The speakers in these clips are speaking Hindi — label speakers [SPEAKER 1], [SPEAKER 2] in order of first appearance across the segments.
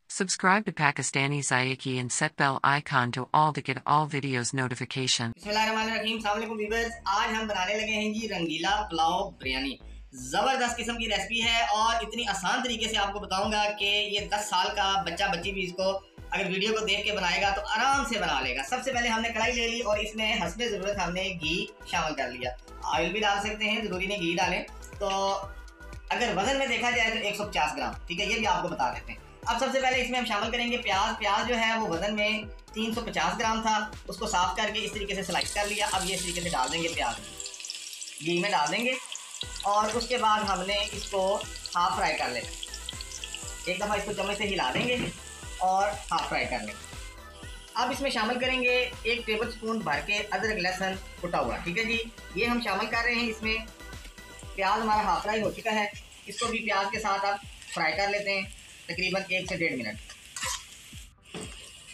[SPEAKER 1] Subscribe to Pakistani Zayaki and set bell icon to all to get all videos notification.
[SPEAKER 2] बिस्मिल्लाहिर्रहमानिर्रहीम, अस्सलाम वालेकुम व्यूअर्स। आज हम बनाने लगे हैं जी रंगीला पुलाव बिरयानी। ज़बरदस्त किस्म की रेसिपी है और इतनी आसान तरीके से आपको बताऊंगा कि ये 10 साल का बच्चा बच्ची भी इसको अगर वीडियो को देख के बनाएगा तो आराम से बना लेगा। सबसे पहले हमने कढ़ाई ले ली और इसमें हस्बे ज़रूरत हमने घी शामिल कर लिया। ऑयल भी डाल सकते हैं, ज़रूरी नहीं घी डालें। तो अगर वजन में देखा जाए तो 150 ग्राम, ठीक है, ये भी आपको बता देते हैं। अब सबसे पहले इसमें हम शामिल करेंगे प्याज। प्याज जो है वो वजन में 350 ग्राम था, उसको साफ करके इस तरीके से स्लाइस कर लिया। अब ये इस तरीके से डाल देंगे, प्याज घी में डाल देंगे और उसके बाद हमने इसको हाफ फ्राई कर लेना। एक दफ़ा इसको चम्मच से हिला देंगे और हाफ फ्राई कर लेंगे। अब इसमें शामिल करेंगे 1 टेबल स्पून भर के अदरक लहसुन कुटा हुआ, ठीक है जी, ये हम शामिल कर रहे हैं इसमें। प्याज हमारा हाफ फ्राई हो चुका है, इसको भी प्याज के साथ आप फ्राई कर लेते हैं तकरीबन 1 से 1.5 मिनट।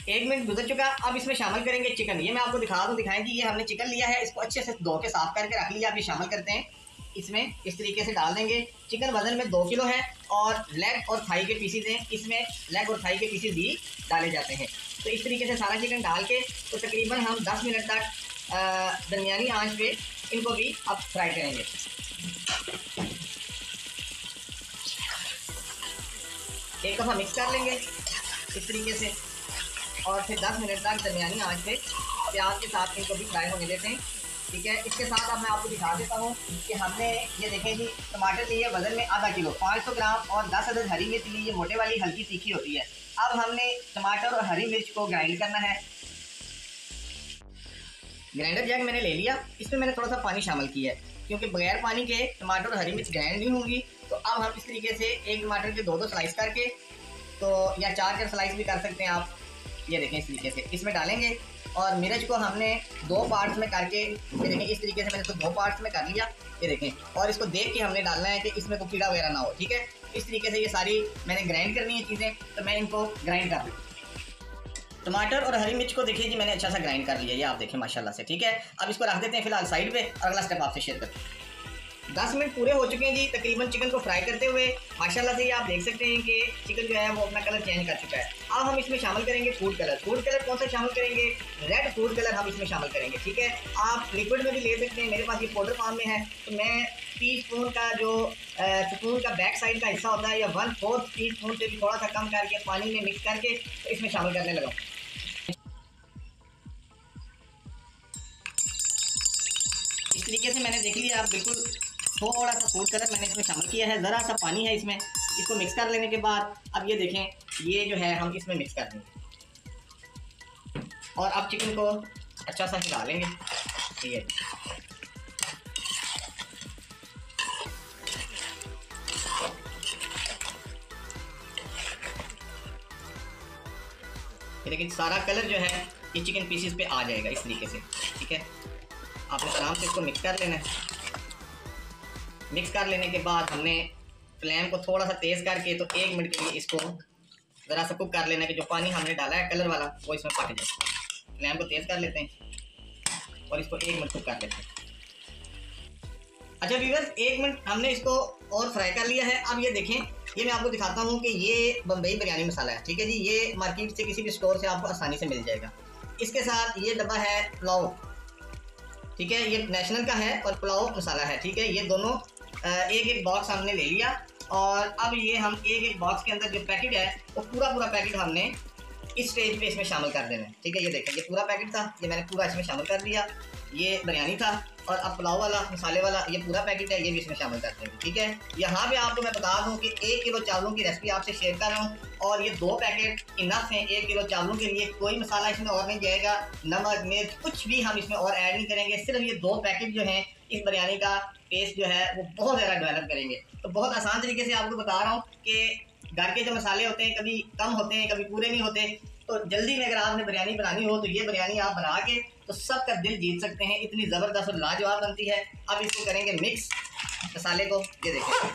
[SPEAKER 2] 1 मिनट गुजर चुका। अब इसमें शामिल करेंगे चिकन। ये मैं आपको दिखा दूँ, दिखाएं कि ये हमने चिकन लिया है, इसको अच्छे से धो के साफ करके रख लिया। अब ये शामिल करते हैं इसमें, इस तरीके से डाल देंगे। चिकन वजन में 2 किलो है और लेग और थाई के पीसीज हैं, इसमें लेग और थाई के पीसीज भी डाले जाते हैं। तो इस तरीके से सारा चिकन डाल के तो तकरीबन हम 10 मिनट तक दरमियानी आंच पे इनको भी अब फ्राई करेंगे। एक दफ़ा मिक्स कर लेंगे इस तरीके से और फिर 10 मिनट तक दरमियानी आंच पे प्याज के साथ इनको भी फ्राई होने देते हैं, ठीक है। इसके साथ अब मैं आपको दिखा देता हूँ कि हमने ये देखें जी टमाटर लिए वजन में आधा किलो, 500 ग्राम और 10 अदद हरी मिर्च ली। ये मोटे वाली हल्की तीखी होती है। अब हमने टमाटर और हरी मिर्च को ग्राइंड करना है। ग्राइंडर जैग मैंने ले लिया, इसमें मैंने थोड़ा सा पानी शामिल किया है क्योंकि बगैर पानी के टमाटर और हरी मिर्च ग्राइंड नहीं होंगी। तो अब हम इस तरीके से एक टमाटर के 2-2 स्लाइस करके, तो या 4-4 स्लाइस भी कर सकते हैं आप। ये देखें इस तरीके से इसमें डालेंगे और मिर्च को हमने 2 पार्ट्स में करके, ये देखें इस तरीके से मैंने इसको 2 पार्ट्स में कर लिया, ये देखें। और इसको देख के हमने डालना है कि इसमें कोई कीड़ा वगैरह ना हो, ठीक है। इस तरीके से ये सारी मैंने ग्राइंड करनी है चीज़ें, तो मैं इनको ग्राइंड कर दूँ। टमाटर और हरी मिर्च को देखिए जी मैंने अच्छा सा ग्राइंड कर लिया, ये आप देखें माशाल्लाह से, ठीक है। अब इसको रख देते हैं फिलहाल साइड पे और अगला स्टेप आपसे शेयर करते हैं। 10 मिनट पूरे हो चुके हैं जी तकरीबन चिकन को फ्राई करते हुए। माशाल्लाह से ये आप देख सकते हैं कि चिकन जो है वो अपना कलर चेंज कर चुका है। अब हम इसमें शामिल करेंगे फूड कलर। फूड कलर कौन सा शामिल करेंगे? रेड फूड कलर हम इसमें शामिल करेंगे, ठीक है। आप लिक्विड में भी ले सकते हैं, मेरे पास ये पाउडर फॉर्म में है। तो मैं टीस्पून का जो स्पून का बैक साइड का हिस्सा होता है या 1/4 टीस्पून से भी थोड़ा सा कम करके पानी में मिक्स करके तो इसमें शामिल करने लगा। इस तरीके से मैंने देख लिया, आप बिल्कुल थोड़ा सा फूड कलर मैंने इसमें शामिल किया है, ज़रा सा पानी है इसमें। इसको मिक्स कर लेने के बाद अब ये देखें ये जो है हम इसमें मिक्स कर देंगे और अब चिकन को अच्छा सा हिला लेंगे, ठीक है। लेकिन सारा कलर जो है ये चिकन पीसीस पे आ जाएगा इस तरीके से, ठीक है। आपने आराम से इसको मिक्स कर लेना है। मिक्स कर लेने के बाद हमने फ्लेम को थोड़ा सा तेज़ करके तो 1 मिनट के लिए इसको ज़रा सा कुक कर लेना है कि जो पानी हमने डाला है कलर वाला वो इसमें पक जाए। फ्लेम को तेज़ कर लेते हैं और इसको 1 मिनट कुक कर लेते हैं। अच्छा व्यूअर्स, 1 मिनट हमने इसको और फ्राई कर लिया है। अब ये देखें, ये मैं आपको दिखाता हूँ कि ये बम्बई बिरयानी मसाला है, ठीक है जी। ये मार्केट से किसी भी स्टोर से आपको आसानी से मिल जाएगा। इसके साथ ये डब्बा है पुलाव, ठीक है, ये नेशनल का है और पुलाव मसाला है, ठीक है। ये दोनों एक बॉक्स हमने ले लिया और अब ये हम एक बॉक्स के अंदर जो पैकेट है वो पूरा पैकेट हमने इस स्टेज पे इसमें शामिल कर देना है, ठीक है। ये देखें ये पूरा पैकेट था, ये मैंने पूरा इसमें शामिल कर दिया। ये बिरयानी था और अब पुलाव वाला मसाले वाला ये पूरा पैकेट है, ये भी इसमें शामिल करते हैं, ठीक है। यहाँ पे आपको मैं बता दूँ कि 1 किलो चावलों की रेसिपी आपसे शेयर कर रहा हूँ और ये 2 पैकेट इनफ हैं 1 किलो चावलों के लिए। कोई मसाला इसमें और नहीं जाएगा, नमक मिर्च कुछ भी हम इसमें और ऐड नहीं करेंगे। सिर्फ ये 2 पैकेट जो हैं इस बिरयानी का टेस्ट जो है वो बहुत ज़्यादा डेवलप करेंगे। तो बहुत आसान तरीके से आपको बता रहा हूँ कि घर के जो मसाले होते हैं कभी कम होते हैं, कभी पूरे नहीं होते। तो जल्दी में अगर आपने बिरयानी बनानी हो तो ये बिरयानी आप बना के तो सबका दिल जीत सकते हैं, इतनी ज़बरदस्त और लाजवाब बनती है। अब इसको करेंगे मिक्स मसाले को, ये देखें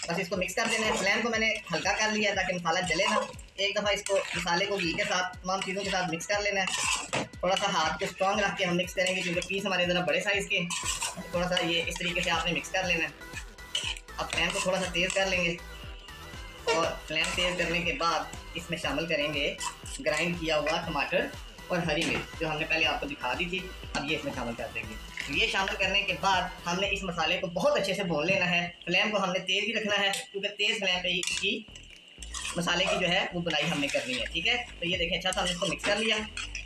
[SPEAKER 2] बस इसको मिक्स कर देना है। फ्लेम को मैंने हल्का कर लिया ताकि मसाला जले ना। एक दफ़ा इसको मसाले को घी के साथ तमाम चीज़ों के साथ मिक्स कर लेना है। थोड़ा सा हाथ को स्ट्रॉन्ग रख के हम मिक्स करेंगे क्योंकि पीस हमारे ज़रा बड़े साइज़ के। थोड़ा सा ये इस तरीके से आपने मिक्स कर लेना है। अब फ्लेम को थोड़ा सा तेज़ कर लेंगे और फ्लेम तेज़ करने के बाद इसमें शामिल करेंगे ग्राइंड किया हुआ टमाटर और हरी मिर्च जो हमने पहले आपको दिखा दी थी। अब ये इसमें शामिल कर देंगे। तो ये शामिल करने के बाद हमने इस मसाले को बहुत अच्छे से भून लेना है। फ्लेम को हमने तेज़ ही रखना है क्योंकि तेज़ फ्लेम पे इसकी मसाले की जो है वो बुनाई हमने करनी है, ठीक है। तो ये देखें, अच्छा सा हमने इसको मिक्स कर लिया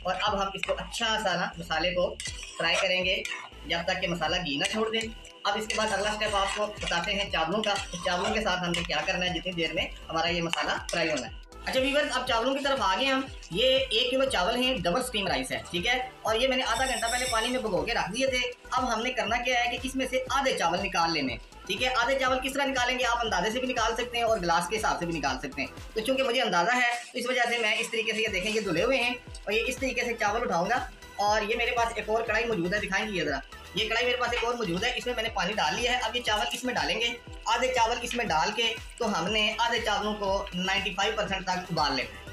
[SPEAKER 2] और अब हम इसको अच्छा सा ना मसाले को फ्राई करेंगे जब तक कि मसाला घी ना छोड़ दे। अब इसके बाद अगला स्टेप आपको बताते हैं चावलों का। तो चावलों के साथ हमने क्या करना है जितनी देर में हमारा ये मसाला फ्राई होना है। अच्छा व्यूअर्स, अब चावलों की तरफ आ गए हम। ये 1 किलो चावल हैं, डबल स्टीम राइस है, ठीक है। और ये मैंने आधा घंटा पहले पानी में भिगो के रख दिए थे। अब हमने करना क्या है कि इसमें से आधे चावल निकाल लेने, ठीक है। आधे चावल किस तरह निकालेंगे, आप अंदाजे से भी निकाल सकते हैं और गिलास के हिसाब से भी निकाल सकते हैं। तो चूंकि मुझे अंदाजा है तो इस वजह से मैं इस तरीके से, ये देखें ये धुले हुए हैं और ये इस तरीके से चावल उठाऊंगा। और ये मेरे पास एक और कढ़ाई मौजूद है, दिखाएंगे ये जरा। ये कढ़ाई मेरे पास एक और मौजूद है, इसमें मैंने पानी डाल लिया है। अब ये चावल इसमें डालेंगे, आधे चावल इसमें डाल के तो हमने आधे चावलों को 95% तक उबाल लेना है।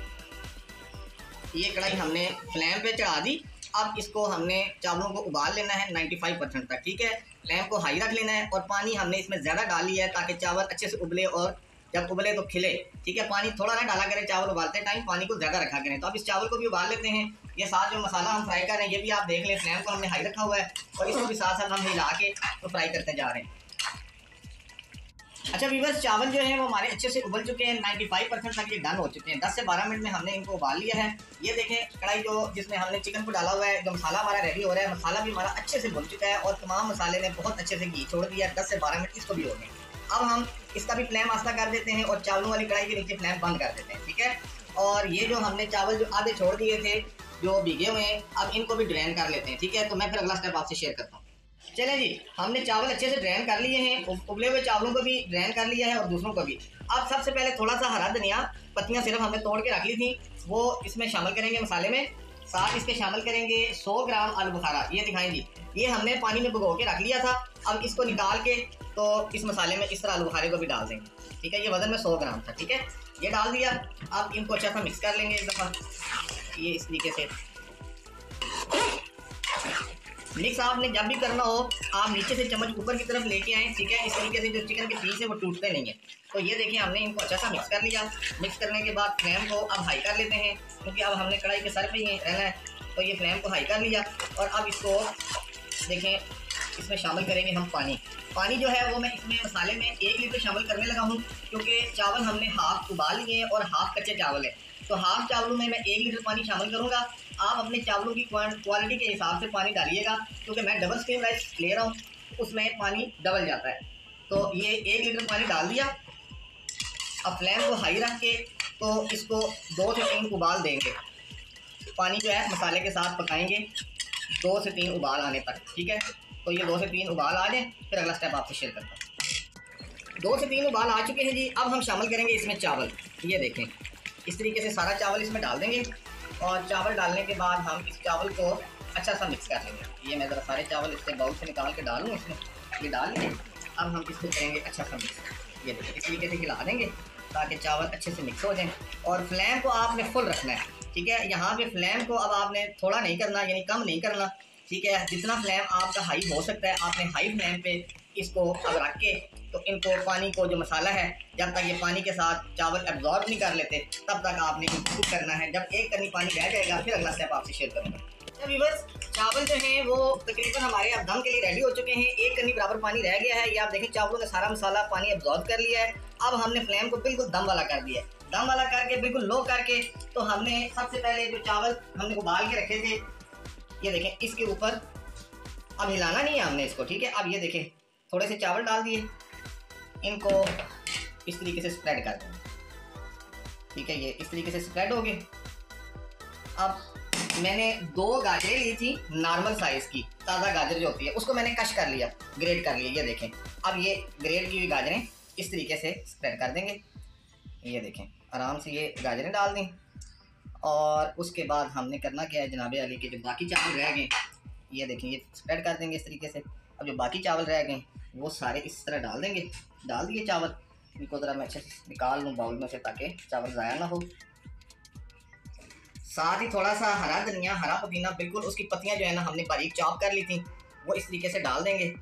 [SPEAKER 2] ये कढ़ाई हमने फ्लेम पे चढ़ा दी। अब इसको हमने चावलों को उबाल लेना है 95% तक, ठीक है। फ्लेम को हाई रख लेना है और पानी हमने इसमें ज़्यादा डाल लिया है ताकि चावल अच्छे से उबले और जब उबले तो खिले, ठीक है। पानी थोड़ा ना डाला करें चावल उबालते टाइम, पानी को ज़्यादा रखा करें। तो अब इस चावल को भी उबाल लेते हैं। ये साथ जो मसाला हम फ्राई कर रहे हैं ये भी आप देख लें, फ्लेम को हमने हाई रखा हुआ है और इसको भी साथ साथ हम हिला के तो फ्राई करते जा रहे हैं। अच्छा व्यूअर्स, चावल जो है वो हमारे अच्छे से उबल चुके हैं, 95% तक ये डन हो चुके हैं। 10 से 12 मिनट में हमने इनको उबाल लिया है। ये देखें कढ़ाई जो जिसमें हमने चिकन को डाला हुआ है, जो मसाला हमारा रेडी हो रहा है, मसाला भी हमारा अच्छे से भुन चुका है और तमाम मसाले ने बहुत अच्छे से घी छोड़ दिया। 10 से 12 मिनट इसको भी हो गए। अब हम इसका भी फ्लेम आस्ता कर देते हैं और चावलों वाली कढ़ाई के नीचे फ्लेम बंद कर देते हैं, ठीक है। और ये जो हमने चावल जो आधे छोड़ दिए थे जो भीगे हुए हैं, अब इनको भी ड्रेन कर लेते हैं, ठीक है। तो मैं फिर अगला स्टेप आपसे शेयर करता हूँ। चले जी, हमने चावल अच्छे से ड्रेन कर लिए हैं, उबले हुए चावलों को भी ड्रेन कर लिया है और दूसरों को भी। अब सबसे पहले थोड़ा सा हरा धनिया पत्तियां सिर्फ हमने तोड़ के रख ली थी, वो इसमें शामिल करेंगे मसाले में। साथ इसके शामिल करेंगे 100 ग्राम आलू बुखारा। ये दिखाएं जी, ये हमने पानी में भिगो के रख लिया था। अब इसको निकाल के तो इस मसाले में इस तरह आलू बुखारे को भी डाल देंगे, ठीक है। ये वजन में 100 ग्राम था, ठीक है। ये डाल दिया। अब इनको अच्छा सा मिक्स कर लेंगे एक दफ़ा। ये इस तरीके से मिक्स आपने जब भी करना हो आप नीचे से चम्मच ऊपर की तरफ लेके आएँ, ठीक है। इस तरीके से जो चिकन के पीस है वो टूटते नहीं है। तो ये देखिए हमने इनको अच्छा सा मिक्स कर लिया। मिक्स करने के बाद फ्लेम को अब हाई कर लेते हैं क्योंकि अब हमने कढ़ाई के सर पे ही रहना है। तो ये फ्लेम को हाई कर लिया और अब इसको देखें इसमें शामिल करेंगे हम पानी। पानी जो है वो मैं इसमें मसाले में 1 लीटर शामिल करने लगा हूँ क्योंकि चावल हमने हाफ उबाल लिए हैं और हाफ कच्चे चावल है। तो हाफ चावलों में मैं 1 लीटर पानी शामिल करूँगा। आप अपने चावलों की क्वालिटी के हिसाब से पानी डालिएगा क्योंकि मैं डबल स्टीम राइस ले रहा हूँ, उसमें पानी डबल जाता है। तो ये 1 लीटर पानी डाल दिया। अब फ्लेम को हाई रख के तो इसको 2 से 3 उबाल देंगे। पानी जो है मसाले के साथ पकाएंगे 2 से 3 उबाल आने तक, ठीक है। तो ये 2 से 3 उबाल आ जाए फिर अगला स्टेप आपसे शेयर करता हूँ। 2 से 3 उबाल आ चुके हैं जी। अब हम शामिल करेंगे इसमें चावल। ये देखें इस तरीके से सारा चावल इसमें डाल देंगे और चावल डालने के बाद हम इस चावल को अच्छा सा मिक्स कर लेंगे। ये मैं ज़रा सारे चावल इससे बाउल से निकाल के डालूँ इसमें, ये डाल लेंगे। अब हम इसको करेंगे अच्छा सा मिक्स। ये देखिए इस तरीके से हिला देंगे ताकि चावल अच्छे से मिक्स हो जाए। और फ्लेम को आपने फुल रखना है, ठीक है। यहाँ पे फ्लेम को अब आपने थोड़ा नहीं करना, यानी कम नहीं करना, ठीक है। जितना फ्लेम आपका हाई हो सकता है आपने हाई फ्लेम पे इसको अब रख के तो इनको पानी को जो मसाला है जब तक ये पानी के साथ चावल एब्जॉर्ब नहीं कर लेते तब तक आपने इनको कुक करना है। जब एक कनी पानी रह जाएगा फिर अगला स्टेप आपसे शेयर करूँगा। तो व्यूअर्स चावल जो हैं वो तकरीबन हमारे अब दम के लिए रेडी हो चुके हैं। 1 कनी बराबर पानी रह गया है। ये आप देखें चावलों ने सारा मसाला पानी एब्जॉर्ब कर लिया है। अब हमने फ्लेम को बिल्कुल दम वाला कर दिया है। दम वाला करके बिल्कुल लो करके तो हमने सबसे पहले जो चावल हमने उबाल के रखे थे ये देखें इसके ऊपर अब हिलाना नहीं है हमने इसको, ठीक है। अब ये देखें थोड़े से चावल डाल दिए, इनको इस तरीके से स्प्रेड कर दें, ठीक है। ये इस तरीके से स्प्रेड हो गए। अब मैंने 2 गाजरें ली थी नॉर्मल साइज़ की, ताज़ा गाजर जो होती है उसको मैंने कश कर लिया, ग्रेट कर लिया। ये देखें अब ये ग्रेट की हुई गाजरें इस तरीके से स्प्रेड कर देंगे। ये देखें आराम से ये गाजरें डाल दें और उसके बाद हमने करना क्या है जनाबे अली के जो बाकी चावल रह गए ये देखें ये स्प्रेड कर देंगे इस तरीके से। अब जो बाकी चावल रह गए वो सारे इस तरह डाल देंगे। डाल दिए चावल, इनको ज़रा मैं अच्छे से निकाल लूँ बाउल में से ताकि चावल ज़ाया ना हो। साथ ही थोड़ा सा हरा धनिया, हरा पुदीना, बिल्कुल उसकी पत्तियां जो है ना हमने बारीक चॉप कर ली थी वो इस तरीके से डाल देंगे।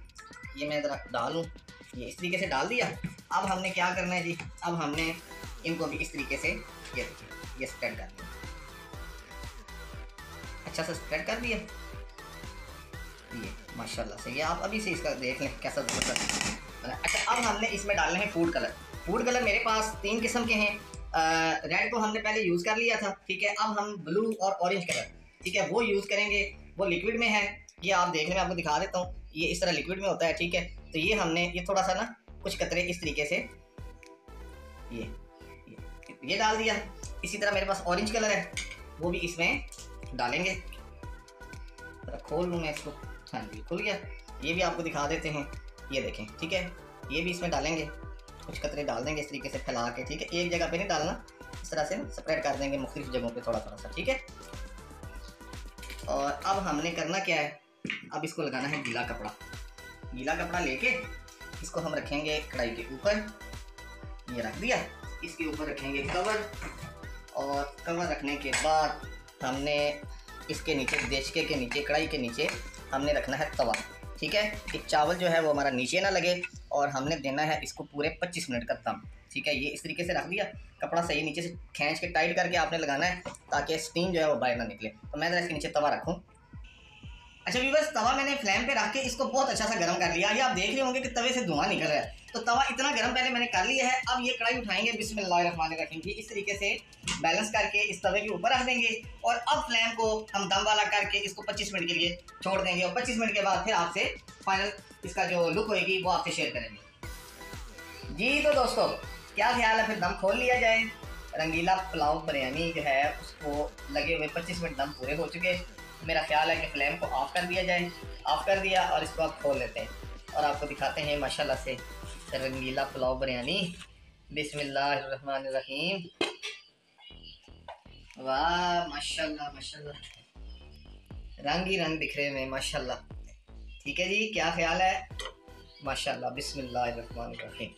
[SPEAKER 2] ये मैं ज़रा डालूँ, ये इस तरीके से डाल दिया। अब हमने क्या करना है जी, अब हमने इनको भी इस तरीके से ये देखिए ये स्प्रेड कर दिया, अच्छा सा स्प्रेड कर दिया। ये माशाल्लाह से, ये आप अभी से इसका देख लें कैसा ज़बरदस्त। अच्छा अब हमने इसमें डालने हैं फूड कलर। फूड कलर मेरे पास 3 किस्म के हैं। रेड को हमने पहले यूज़ कर लिया था, ठीक है। अब हम ब्लू और ऑरेंज कलर, ठीक है, वो यूज़ करेंगे। वो लिक्विड में है, ये आप देखने में आपको दिखा देता हूँ। ये इस तरह लिक्विड में होता है, ठीक है। तो ये हमने ये थोड़ा सा ना कुछ कतरे इस तरीके से ये डाल दिया। इसी तरह मेरे पास ऑरेंज कलर है, वो भी इसमें डालेंगे। खोल लूँ मैं इसको, हाँ जी खुल गया। ये भी आपको दिखा देते हैं, ये देखें, ठीक है। ये भी इसमें डालेंगे, कुछ कतरे डाल देंगे इस तरीके से फैला के, ठीक है। एक जगह पे नहीं डालना, इस तरह से स्प्रेड कर देंगे मुख्तलिफ जगहों पे थोड़ा थोड़ा सा, ठीक है। और अब हमने करना क्या है, अब इसको लगाना है गीला कपड़ा। गीला कपड़ा लेके इसको हम रखेंगे कढ़ाई के ऊपर, ये रख दिया। इसके ऊपर रखेंगे कवर, और कवर रखने के बाद हमने इसके नीचे देचके के नीचे, कढ़ाई के नीचे हमने रखना है तवा, ठीक है। कि चावल जो है वो हमारा नीचे ना लगे, और हमने देना है इसको पूरे 25 मिनट का दम, ठीक है। ये इस तरीके से रख दिया, कपड़ा सही नीचे से खींच के टाइट करके आपने लगाना है ताकि स्टीम जो है वो बाहर ना निकले। तो मैं इसके नीचे तवा रखूँ। अच्छा व्यूअर्स, तवा मैंने फ्लेम पे रख के इसको बहुत अच्छा सा गर्म कर लिया। ये आप देख रहे होंगे कि तवे से धुआं निकल रहा है। तो तवा इतना गर्म पहले मैंने कर लिया है। अब ये कढ़ाई उठाएंगे, बिस्मिल्लाहिर्रहमानिर्रहीम, इस तरीके से बैलेंस करके इस तवे के ऊपर रख देंगे, और अब फ्लेम को हम दम वाला करके इसको 25 मिनट के लिए छोड़ देंगे। और 25 मिनट के बाद फिर आपसे फाइनल इसका जो लुक होगी वो आपसे शेयर करेंगे। जी तो दोस्तों, क्या ख्याल है फिर दम खोल लिया जाए। रंगीला पुलाव बिरयानी जो है उसको लगे हुए 25 मिनट दम पूरे हो चुके। मेरा ख्याल है कि फ्लेम को ऑफ कर दिया जाए। ऑफ कर दिया और इसको आप खोल लेते हैं और आपको दिखाते हैं माशाल्लाह से रंगीला पुलाव बिरयानी। बिस्मिल्लाहिर्रहमानिर्रहीम। वाह माशाल्लाह माशाल्लाह, रंग ही रंग दिख रहे हैं माशाल्लाह। ठीक है जी, क्या ख्याल है, माशाल्लाह। बिस्मिल्लाहिर्रहमानिर्रहीम।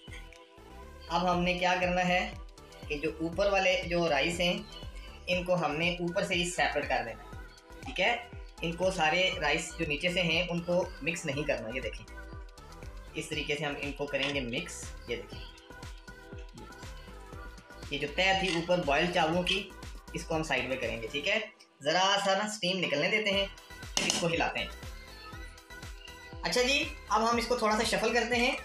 [SPEAKER 2] अब हमने क्या करना है कि जो ऊपर वाले जो राइस हैं इनको हमने ऊपर से ही सेपरेट कर देना, ठीक है। इनको सारे राइस जो नीचे से हैं उनको मिक्स नहीं करना। ये देखें, इस तरीके से हम इनको करेंगे मिक्स। ये देखें, ये जो तय थी ऊपर बॉइल्ड चावलों की, इसको हम साइड में करेंगे, ठीक है। ज़रा सा ना स्टीम निकलने देते हैं, फिर इसको हिलाते हैं। अच्छा जी, अब हम इसको थोड़ा सा शफल करते हैं।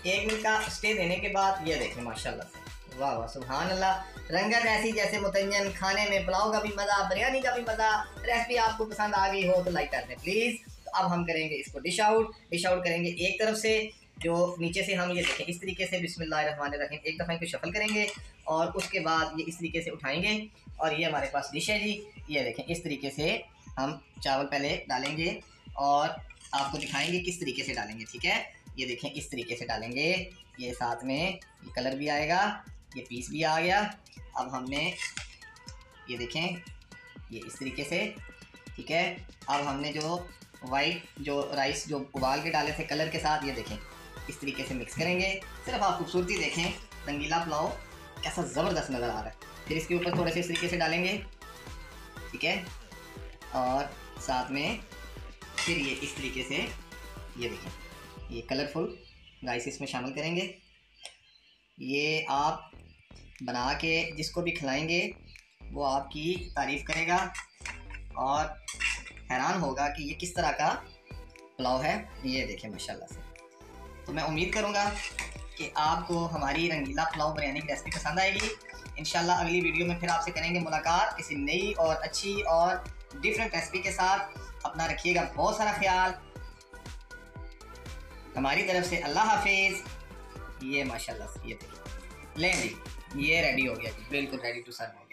[SPEAKER 2] 1 मिनट का स्टे देने के बाद ये देखें माशाल्लाह से, वाह वाह सुभान अल्लाह, रंगत ऐसी जैसे मुतय्यन। खाने में पुलाव का भी मज़ा, बिरयानी का भी मज़ा। रेसिपी आपको पसंद आ गई हो तो लाइक कर दें प्लीज़। तो अब हम करेंगे इसको डिश आउट करेंगे एक तरफ से, जो नीचे से हम ये देखें इस तरीके से बिस्मिल्लाहिर्रहमानिर्रहीम एक दफ़ा इनको शफल करेंगे और उसके बाद ये इस तरीके से उठाएंगे और ये हमारे पास डिश है जी। ये देखें इस तरीके से हम चावल पहले डालेंगे और आपको दिखाएंगे किस तरीके से डालेंगे, ठीक है। ये देखें इस तरीके से डालेंगे, ये साथ में ये कलर भी आएगा, ये पीस भी आ गया। अब हमने ये देखें ये इस तरीके से, ठीक है। अब हमने जो वाइट जो राइस जो उबाल के डाले थे कलर के साथ, ये देखें इस तरीके से मिक्स करेंगे। सिर्फ आप खूबसूरती देखें, रंगीला पुलाव कैसा ज़बरदस्त नज़र आ रहा है। फिर इसके ऊपर थोड़े से इस तरीके से डालेंगे, ठीक है। और साथ में फिर ये इस तरीके से ये देखें ये कलरफुल राइस इसमें शामिल करेंगे। ये आप बना के जिसको भी खिलाएंगे वो आपकी तारीफ़ करेगा और हैरान होगा कि ये किस तरह का पुलाव है। ये देखें माशाल्लाह से। तो मैं उम्मीद करूँगा कि आपको हमारी रंगीला पुलाव बिरयानी की रेसिपी पसंद आएगी। इंशाल्लाह अगली वीडियो में फिर आपसे करेंगे मुलाकात किसी नई और अच्छी और डिफरेंट रेसिपी के साथ। अपना रखिएगा बहुत सारा ख्याल। हमारी तरफ से अल्लाह हाफिज़। ये माशाल्लाह से ये देखिए, लें जी ये रेडी हो गया, बिल्कुल रेडी टू सर्व।